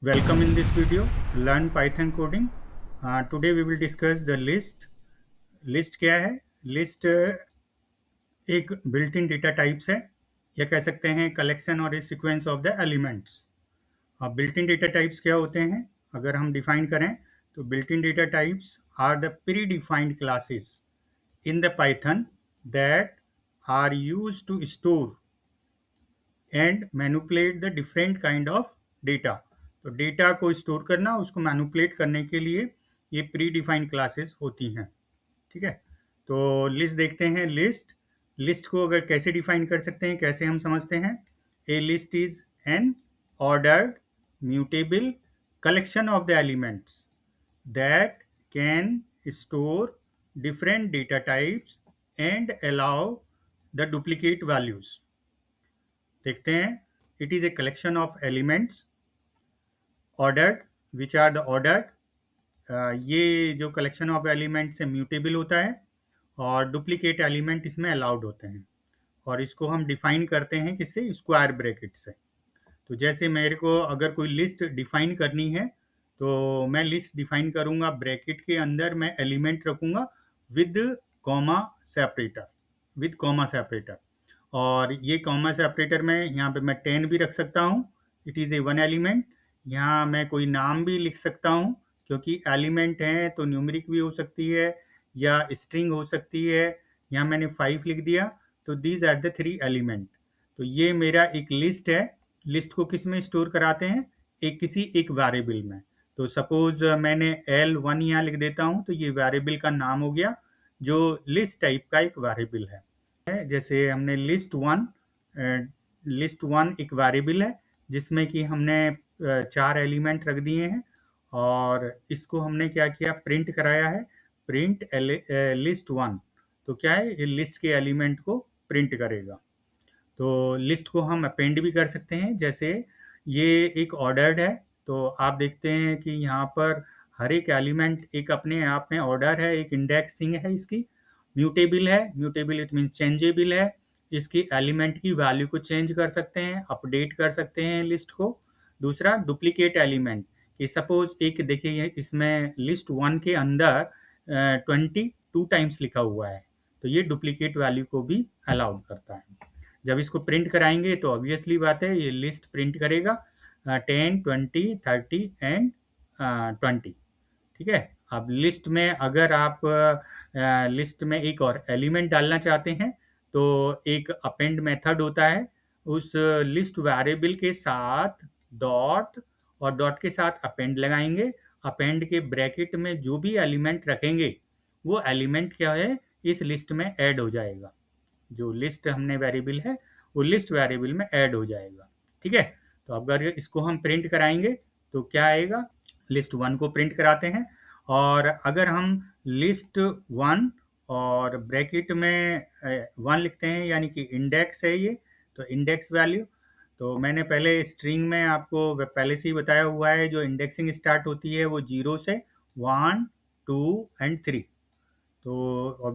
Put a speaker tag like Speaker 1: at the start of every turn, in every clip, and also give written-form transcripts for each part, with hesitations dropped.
Speaker 1: Welcome in this video, learn Python coding. Today we will discuss the list. List क्या है? List एक built in data types है या कह सकते हैं collection और sequence of the elements. अब built in data types क्या होते हैं? अगर हम define करें तो built in data types are the predefined classes in the Python that are used to store and manipulate the different kind of data. तो data को स्टोर करना, उसको मैनिपुलेट करने के लिए ये प्री डिफाइंड क्लासेस होती हैं. ठीक है, तो लिस्ट देखते हैं. लिस्ट को अगर कैसे डिफाइन कर सकते हैं, कैसे हम समझते हैं. A list is an ordered mutable collection of the elements that can store different data types and allow the duplicate values. देखते हैं. It is a collection of elements ordered which are the ordered. ये जो collection of elements है mutable होता है और duplicate element इसमें allowed होते हैं. और इसको हम डिफाइन करते हैं किससे? स्क्वायर ब्रैकेट से. तो जैसे मेरे को अगर कोई लिस्ट डिफाइन करनी है तो मैं लिस्ट डिफाइन करूंगा, ब्रैकेट के अंदर मैं एलिमेंट रखूंगा विद कॉमा सेपरेटर. और ये कॉमा सेपरेटर में यहाँ पे मैं 10 भी रख सकता हूँ. It is a one element. यहाँ मैं कोई नाम भी लिख सकता हूँ क्योंकि एलिमेंट हैं तो न्यूमेरिक भी हो सकती है या स्ट्रिंग हो सकती है. यहाँ मैंने 5 लिख दिया. तो दीज आर द 3 एलिमेंट. तो ये मेरा एक लिस्ट है. लिस्ट को किस में स्टोर कराते हैं? किसी एक वेरिएबल में. तो सपोज मैंने L1 यहाँ लिख देता हूँ तो ये वेरिएबल का नाम हो गया जो लिस्ट टाइप का एक वेरिएबल है. जैसे हमने लिस्ट वन एक वेरिएबल है जिसमें कि हमने 4 एलिमेंट रख दिए हैं और इसको हमने क्या किया? प्रिंट कराया है. Print list one. तो क्या है? ये लिस्ट के एलिमेंट को प्रिंट करेगा. तो लिस्ट को हम अपेंड भी कर सकते हैं. जैसे ये एक ऑर्डर्ड है तो आप देखते हैं कि यहाँ पर हर एक एलिमेंट एक अपने आप में ऑर्डर है, एक इंडेक्सिंग है इसकी. म्यूटेबल है. म्यूटेबल इट मीन्स चेंजेबल है. इसकी एलिमेंट की वैल्यू को चेंज कर सकते हैं, अपडेट कर सकते हैं लिस्ट को. दूसरा डुप्लीकेट एलिमेंट कि सपोज एक देखिए इसमें लिस्ट वन के अंदर 22 टाइम्स लिखा हुआ है तो ये डुप्लीकेट वैल्यू को भी अलाउड करता है. जब इसको प्रिंट कराएंगे तो ऑब्वियसली बात है ये लिस्ट प्रिंट करेगा 10, 20, 30 एंड 20. ठीक है. अब लिस्ट में अगर आप लिस्ट में एक और एलिमेंट डालना चाहते हैं तो एक अपेंड मेथड होता है. उस लिस्ट वेरिएबल के साथ डॉट और डॉट के साथ अपेंड लगाएंगे. अपेंड के ब्रैकेट में जो भी एलिमेंट रखेंगे वो एलिमेंट क्या है? इस लिस्ट में ऐड हो जाएगा. जो लिस्ट हमने वेरिएबल है वो लिस्ट वेरिएबल में ऐड हो जाएगा. ठीक है. तो अगर इसको हम प्रिंट कराएंगे तो क्या आएगा? लिस्ट वन को प्रिंट कराते हैं. और अगर हम लिस्ट वन और ब्रैकेट में 1 लिखते हैं यानी कि इंडेक्स है ये, तो इंडेक्स वैल्यू. तो मैंने पहले स्ट्रिंग में आपको पहले से ही बताया हुआ है जो इंडेक्सिंग स्टार्ट होती है वो 0 से 1, 2 एंड 3. तो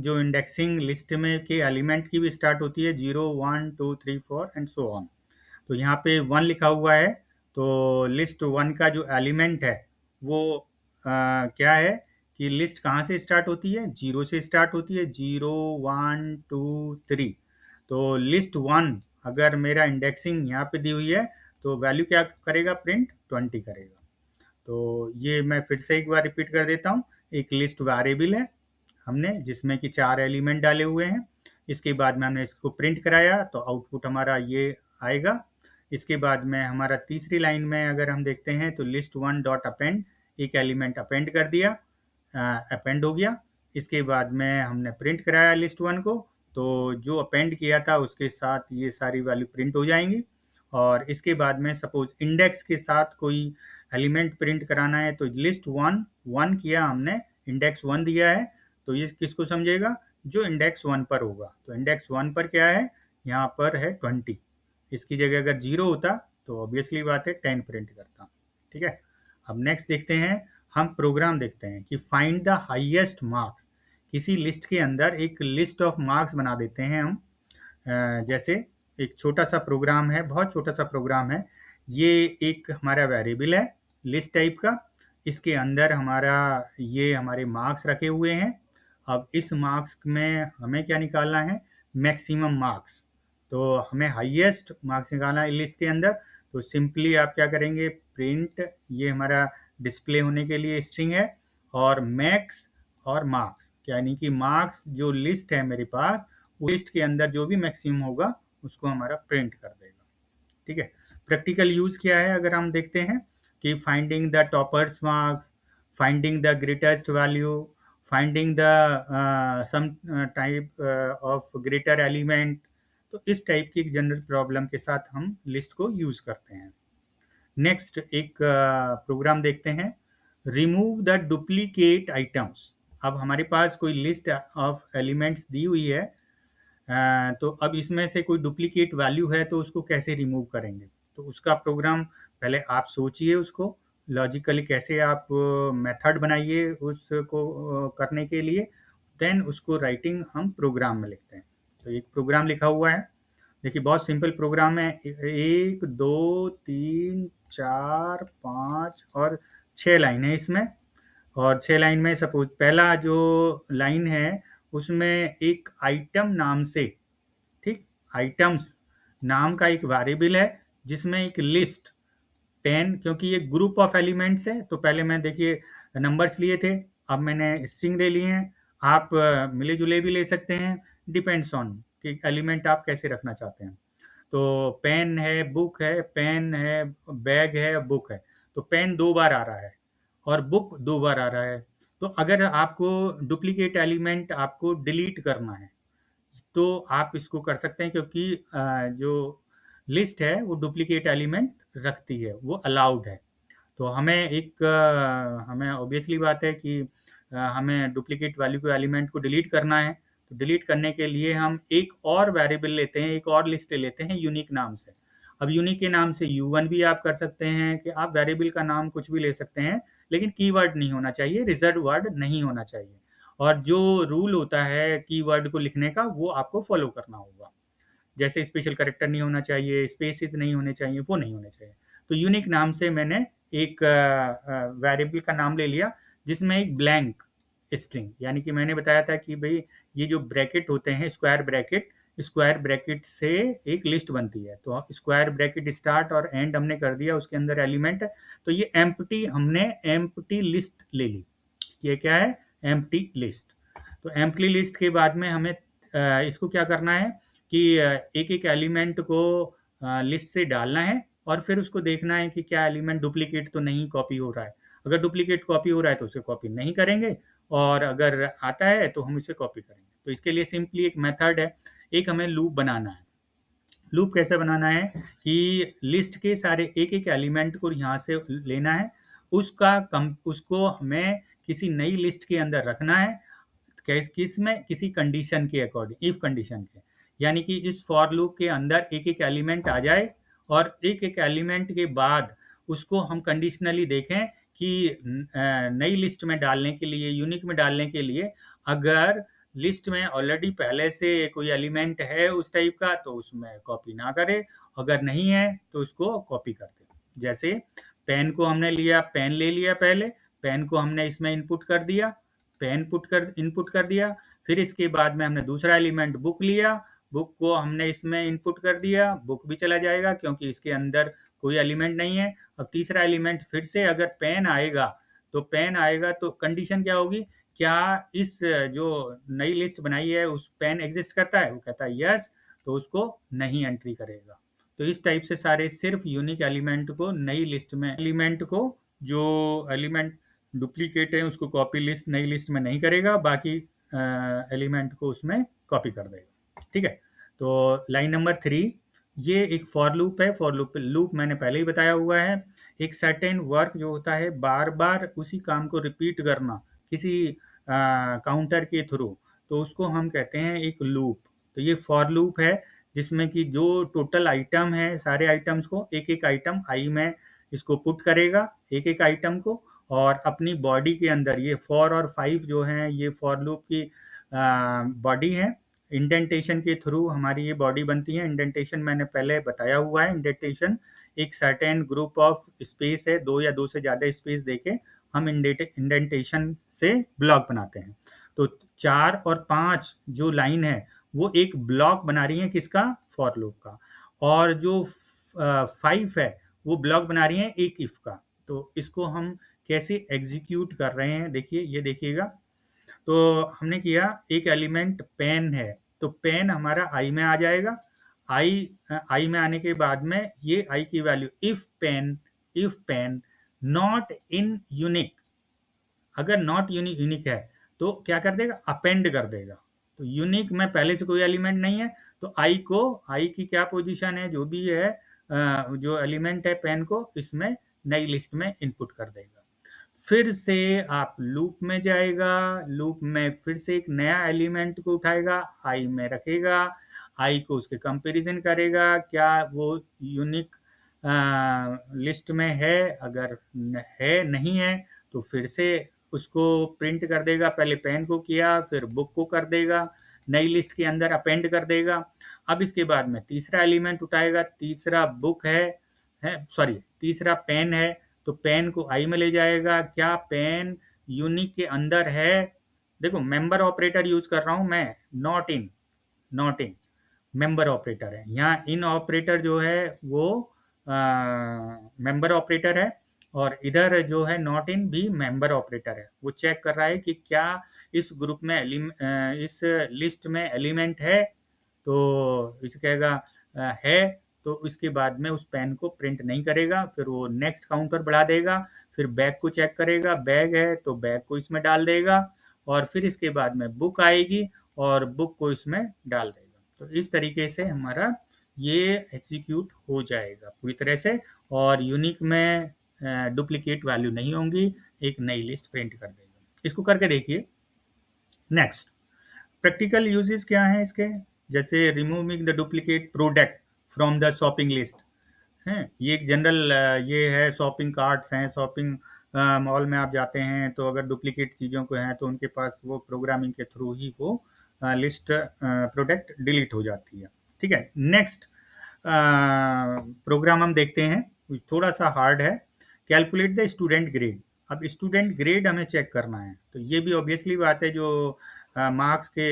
Speaker 1: जो इंडेक्सिंग लिस्ट में के एलिमेंट की भी स्टार्ट होती है 0, 1, 2, 3, 4 एंड सो ऑन. तो यहाँ पे 1 लिखा हुआ है तो लिस्ट 1 का जो एलिमेंट है वो क्या है कि लिस्ट कहाँ से स्टार्ट होती है? 0 से स्टार्ट होती है. 0, 1, 2, 3. तो लिस्ट 1 अगर मेरा इंडेक्सिंग यहाँ पे दी हुई है तो वैल्यू क्या करेगा? प्रिंट 20 करेगा. तो ये मैं फिर से एक बार रिपीट कर देता हूँ. एक लिस्ट वेरिएबल है हमने जिसमें कि 4 एलिमेंट डाले हुए हैं. इसके बाद में हमने इसको प्रिंट कराया तो आउटपुट हमारा ये आएगा. इसके बाद में हमारा तीसरी लाइन में अगर हम देखते हैं तो लिस्ट वन डॉट अपेंड, एक एलिमेंट अपेंड कर दिया, अपेंड हो गया. इसके बाद में हमने प्रिंट कराया लिस्ट वन को तो जो अपेंड किया था उसके साथ ये सारी वैल्यू प्रिंट हो जाएंगी. और इसके बाद में सपोज इंडेक्स के साथ कोई एलिमेंट प्रिंट कराना है तो लिस्ट वन किया हमने, इंडेक्स 1 दिया है तो ये किसको समझेगा? जो इंडेक्स 1 पर होगा. तो इंडेक्स 1 पर क्या है? यहाँ पर है 20. इसकी जगह अगर 0 होता तो ऑब्वियसली बात है 10 प्रिंट करता. ठीक है. अब नेक्स्ट देखते हैं, हम प्रोग्राम देखते हैं कि फाइंड द हाईएस्ट मार्क्स. किसी लिस्ट के अंदर एक लिस्ट ऑफ मार्क्स बना देते हैं हम. जैसे एक छोटा सा प्रोग्राम है, बहुत छोटा सा प्रोग्राम है. ये एक हमारा वेरिएबल है लिस्ट टाइप का। इसके अंदर ये हमारे मार्क्स रखे हुए हैं। अब इस मार्क्स में हमें क्या निकालना है? Maximum marks. तो हमें हाईएस्ट मार्क्स निकालना है लिस्ट के अंदर। तो सिंपली आप क्या करेंगे? प्रिंट, ये हमारा डिस्प्ले होने के लिए स्ट्रिंग है, और मैक्स और मार्क्स, यानी कि मार्क्स जो लिस्ट है मेरे पास, वो लिस्ट के अंदर जो भी मैक्सिमम होगा उसको हमारा प्रिंट कर देगा। ठीक है। प्रैक्टिकल यूज क्या है अगर हम देखते हैं कि finding the toppers marks, finding the greatest value, finding the sum type of greater element. तो इस टाइप की जनरल प्रॉब्लम के साथ हम लिस्ट को यूज करते हैं। नेक्स्ट एक प्रोग्राम देखते हैं, रिमूव द डुप्लीकेट आइटम्स। अब हमारे पास कोई लिस्ट ऑफ एलिमेंट्स दी हुई है, तो अब इसमें से कोई डुप्लीकेट वैल्यू है तो उसको कैसे रिमूव करेंगे? तो उसका प्रोग्राम पहले आप सोचिए, उसको लॉजिकली कैसे आप मेथड बनाइए उसको करने के लिए, देन उसको राइटिंग हम प्रोग्राम में लिखते हैं। तो एक प्रोग्राम लिखा हुआ है, देखिए बहुत सिंपल प्रोग्राम है। 1 2 3 4 5 और 6 लाइन है इसमें। और 6 लाइन में सपोज पहला जो लाइन है उसमें एक आइटम नाम से, ठीक, आइटम्स नाम का एक वेरिएबल है जिसमें एक लिस्ट पेन, क्योंकि ये ग्रुप ऑफ एलिमेंट्स है तो पहले मैं देखिए नंबर्स लिए थे, अब मैंने स्ट्रिंग ले लिए हैं। आप मिले जुले भी ले सकते हैं, डिपेंड्स ऑन कि एलिमेंट आप कैसे रखना चाहते हैं। तो पेन है, बुक है, पेन है, बैग है, बुक है। तो पेन 2 बार आ रहा है और बुक 2 बार आ रहा है। तो अगर आपको डुप्लीकेट एलिमेंट आपको डिलीट करना है तो आप इसको कर सकते हैं, क्योंकि जो लिस्ट है वो डुप्लीकेट एलिमेंट रखती है, वो अलाउड है। तो हमें ऑब्वियसली बात है कि हमें डुप्लीकेट वैल्यू को एलिमेंट को डिलीट करना है। तो डिलीट करने के लिए हम एक और वेरिएबल लेते हैं, एक और लिस्ट लेते हैं यूनिक नाम से। अब यूनिक के नाम से U1 भी आप कर सकते हैं कि आप वेरिएबल का नाम कुछ भी ले सकते हैं, लेकिन कीवर्ड नहीं होना चाहिए, रिजर्व वर्ड नहीं होना चाहिए। और जो रूल होता है कीवर्ड को लिखने का वो आपको फॉलो करना होगा। जैसे स्पेशल कैरेक्टर नहीं होना चाहिए, स्पेसेस नहीं होने चाहिए, वो नहीं होने चाहिए। तो यूनिक नाम से मैंने एक वेरिएबल का नाम ले लिया जिसमें एक ब्लैंक स्ट्रिंग, यानी कि मैंने बताया था कि भाई ये जो ब्रैकेट होते हैं स्क्वायर ब्रैकेट से एक लिस्ट बनती है। तो स्क्वायर ब्रैकेट स्टार्ट और एंड हमने कर दिया, उसके अंदर एलिमेंट है। तो ये हमने एम्प्टी लिस्ट ले ली। ये क्या है? Empty list. तो एम्प्टी लिस्ट के बाद में हमें इसको क्या करना है कि एक एक एलिमेंट को लिस्ट से डालना है और फिर उसको देखना है कि क्या एलिमेंट डुप्लीकेट तो नहीं कॉपी हो रहा है। अगर डुप्लीकेट कॉपी हो रहा है तो उसे कॉपी नहीं करेंगे, और अगर आता है तो हम इसे कॉपी करेंगे। तो इसके लिए सिंपली एक मेथड है, एक हमें लूप बनाना है। लूप कैसे बनाना है कि लिस्ट के सारे एक एक एलिमेंट को यहाँ से लेना है, उसको हमें किसी नई लिस्ट के अंदर रखना है। किस में? किसी कंडीशन के अकॉर्डिंग, इफ कंडीशन के। यानी कि इस फॉर लूप के अंदर एक एक एलिमेंट आ जाए और एक एक एलिमेंट के बाद उसको हम कंडीशनली देखें कि नई लिस्ट में डालने के लिए, यूनिक में डालने के लिए, अगर लिस्ट में ऑलरेडी पहले से कोई एलिमेंट है उस टाइप का तो उसमें कॉपी ना करे, अगर नहीं है तो उसको कॉपी कर दे। जैसे पेन को हमने लिया, पेन ले लिया, पहले पेन को हमने इसमें इनपुट कर दिया, इनपुट कर दिया। फिर इसके बाद में हमने दूसरा एलिमेंट बुक लिया, बुक को हमने इसमें इनपुट कर दिया, बुक भी चला जाएगा क्योंकि इसके अंदर कोई एलिमेंट नहीं है। अब तीसरा एलिमेंट फिर से अगर पेन आएगा तो कंडीशन क्या होगी? क्या इस जो नई लिस्ट बनाई है उस पेन एग्जिस्ट करता है? वो कहता है यस, तो उसको नहीं एंट्री करेगा। तो इस टाइप से सारे सिर्फ यूनिक एलिमेंट को नई लिस्ट में, एलिमेंट को जो एलिमेंट डुप्लीकेट है उसको कॉपी लिस्ट, नई लिस्ट में नहीं करेगा, बाकी एलिमेंट को उसमें कॉपी कर देगा। ठीक है। तो लाइन नंबर 3, ये एक फॉर लूप है। फॉर लूप मैंने पहले ही बताया हुआ है, एक सर्टेन वर्क जो होता है बार बार उसी काम को रिपीट करना किसी काउंटर के थ्रू, तो उसको हम कहते हैं एक लूप। तो ये फॉर लूप है जिसमें कि जो टोटल आइटम है, सारे आइटम्स को एक एक आइटम आई में इसको पुट करेगा, एक एक आइटम को, और अपनी बॉडी के अंदर ये 4 और 5 जो हैं ये फॉर लूप की बॉडी है। इंडेंटेशन के थ्रू हमारी ये बॉडी बनती है। इंडेंटेशन मैंने पहले बताया हुआ है। इंडेंटेशन एक सर्टेन ग्रुप ऑफ स्पेस है, 2 या 2 से ज़्यादा स्पेस देके हम इंडेंटेशन से ब्लॉक बनाते हैं। तो 4 और 5 जो लाइन है वो एक ब्लॉक बना रही है किसका? फॉर लूप का। और जो 5 है वो ब्लॉक बना रही है एक इफ का। तो इसको हम कैसे एग्जीक्यूट कर रहे हैं, देखिए, ये देखिएगा। तो हमने किया, एक एलिमेंट पेन है, तो पेन हमारा आई में आ जाएगा। आई में आने के बाद में ये आई की value if pen not in unique, अगर नॉट यूनिक है तो क्या कर देगा? अपेंड कर देगा। तो यूनिक में पहले से कोई एलिमेंट नहीं है, तो आई की क्या पोजीशन है, जो भी है जो एलिमेंट है पेन को, इसमें नई लिस्ट में इनपुट कर देगा। फिर से आप लूप में जाएगा, लूप में फिर से एक नया एलिमेंट को उठाएगा, आई में रखेगा, आई को उसके कंपैरिजन करेगा, क्या वो यूनिक लिस्ट में है, अगर है नहीं है तो फिर से उसको प्रिंट कर देगा। पहले पेन को किया, फिर बुक को कर देगा, नई लिस्ट के अंदर अपेंड कर देगा। अब इसके बाद में तीसरा एलिमेंट उठाएगा, तीसरा बुक है सॉरी तीसरा पेन है, तो पेन को आई में ले जाएगा, क्या पेन यूनिक के अंदर है? देखो, मेंबर ऑपरेटर यूज कर रहा हूं मैं, नॉट इन मेंबर ऑपरेटर है यहाँ। इन ऑपरेटर जो है वो मेंबर ऑपरेटर है, और इधर जो है नॉट इन भी मेंबर ऑपरेटर है। वो चेक कर रहा है कि क्या इस ग्रुप में इस लिस्ट में एलिमेंट है, तो इसे कहेगा है, तो इसके बाद में उस पेन को प्रिंट नहीं करेगा। फिर वो नेक्स्ट काउंटर बढ़ा देगा, फिर बैग को चेक करेगा, बैग है तो बैग को इसमें डाल देगा, और फिर इसके बाद में बुक आएगी और बुक को इसमें डाल देगा। तो इस तरीके से हमारा ये एग्जीक्यूट हो जाएगा पूरी तरह से, और यूनिक में डुप्लीकेट वैल्यू नहीं होंगी, एक नई लिस्ट प्रिंट कर देगा। इसको करके देखिए। नेक्स्ट, प्रैक्टिकल यूजेस क्या हैं इसके? जैसे removing the duplicate product from the shopping list है। ये एक जनरल ये है, शॉपिंग कार्ट्स हैं, शॉपिंग मॉल में आप जाते हैं, तो अगर डुप्लीकेट चीज़ों को हैं तो उनके पास वो प्रोग्रामिंग के थ्रू ही वो लिस्ट प्रोडक्ट डिलीट हो जाती है। ठीक है, नेक्स्ट प्रोग्राम हम देखते हैं, थोड़ा सा हार्ड है। Calculate the student grade. अब स्टूडेंट ग्रेड हमें चेक करना है, तो ये भी ऑब्वियसली बात है, जो मार्क्स के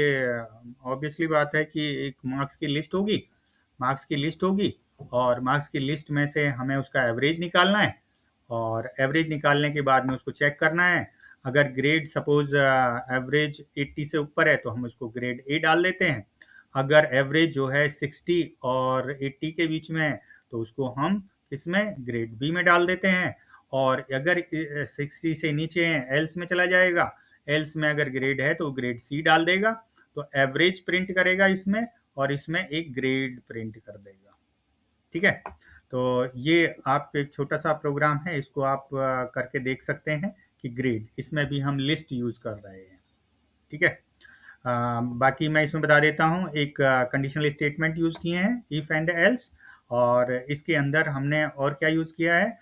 Speaker 1: ऑब्वियसली बात है कि एक मार्क्स की लिस्ट होगी, और मार्क्स की लिस्ट में से हमें उसका एवरेज निकालना है, और एवरेज निकालने के बाद में उसको चेक करना है। अगर ग्रेड सपोज एवरेज 80 से ऊपर है तो हम उसको ग्रेड ए डाल देते हैं। अगर एवरेज जो है 60 और 80 के बीच में है तो उसको हम किसमें? ग्रेड बी में डाल देते हैं। और अगर 60 से नीचे है, एल्स में चला जाएगा, एल्स में अगर ग्रेड है तो ग्रेड सी डाल देगा। तो एवरेज प्रिंट करेगा इसमें, और इसमें एक ग्रेड प्रिंट कर देगा। ठीक है, तो ये आपका एक छोटा सा प्रोग्राम है, इसको आप करके देख सकते हैं कि ग्रेड, इसमें भी हम लिस्ट यूज कर रहे हैं। ठीक है, बाकी मैं इसमें बता देता हूँ, एक कंडीशनल स्टेटमेंट यूज किए हैं, इफ एंड एल्स, और इसके अंदर हमने और क्या यूज किया है,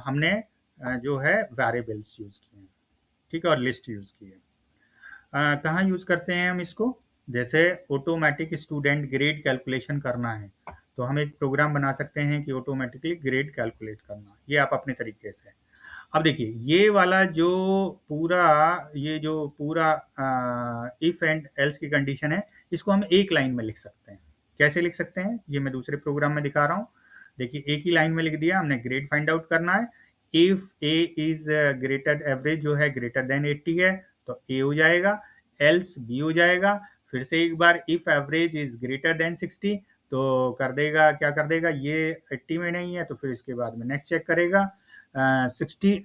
Speaker 1: हमने जो है वेरिएबल्स यूज किए हैं। ठीक है, और लिस्ट यूज की है। कहाँ यूज करते हैं हम इसको? जैसे ऑटोमेटिक स्टूडेंट ग्रेड कैलकुलेशन करना है, तो हम एक प्रोग्राम बना सकते हैं कि ऑटोमेटिकली ग्रेड कैलकुलेट करना, ये आप अपने तरीके से। अब देखिए, ये जो पूरा इफ एंड एल्स की कंडीशन है, इसको हम एक लाइन में लिख सकते हैं। कैसे लिख सकते हैं, ये मैं दूसरे प्रोग्राम में दिखा रहा हूँ। देखिए, एक ही लाइन में लिख दिया हमने, ग्रेड फाइंड आउट करना है। If A is greater, average जो है ग्रेटर देन 80 है तो ए हो जाएगा, एल्स बी हो जाएगा। फिर से एक बार, if average is greater than 60, तो कर देगा, क्या कर देगा, ये 80 में नहीं है तो फिर इसके बाद में नेक्स्ट चेक करेगा, 60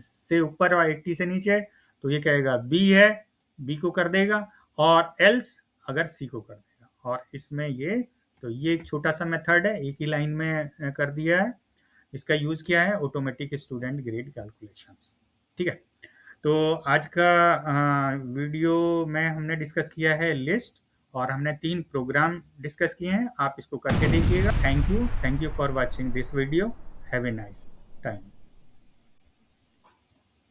Speaker 1: से ऊपर और 80 से नीचे, तो ये कहेगा बी है, बी को कर देगा, और एल्स अगर सी को कर देगा। और इसमें ये, तो ये एक छोटा सा मेथड है, एक ही लाइन में कर दिया है। इसका यूज किया है ऑटोमेटिक स्टूडेंट ग्रेड कैलकुलेशंस। ठीक है, तो आज का वीडियो में हमने डिस्कस किया है लिस्ट, और हमने 3 प्रोग्राम डिस्कस किए हैं। आप इसको करके देखिएगा। Thank you for watching this video. Have a nice time.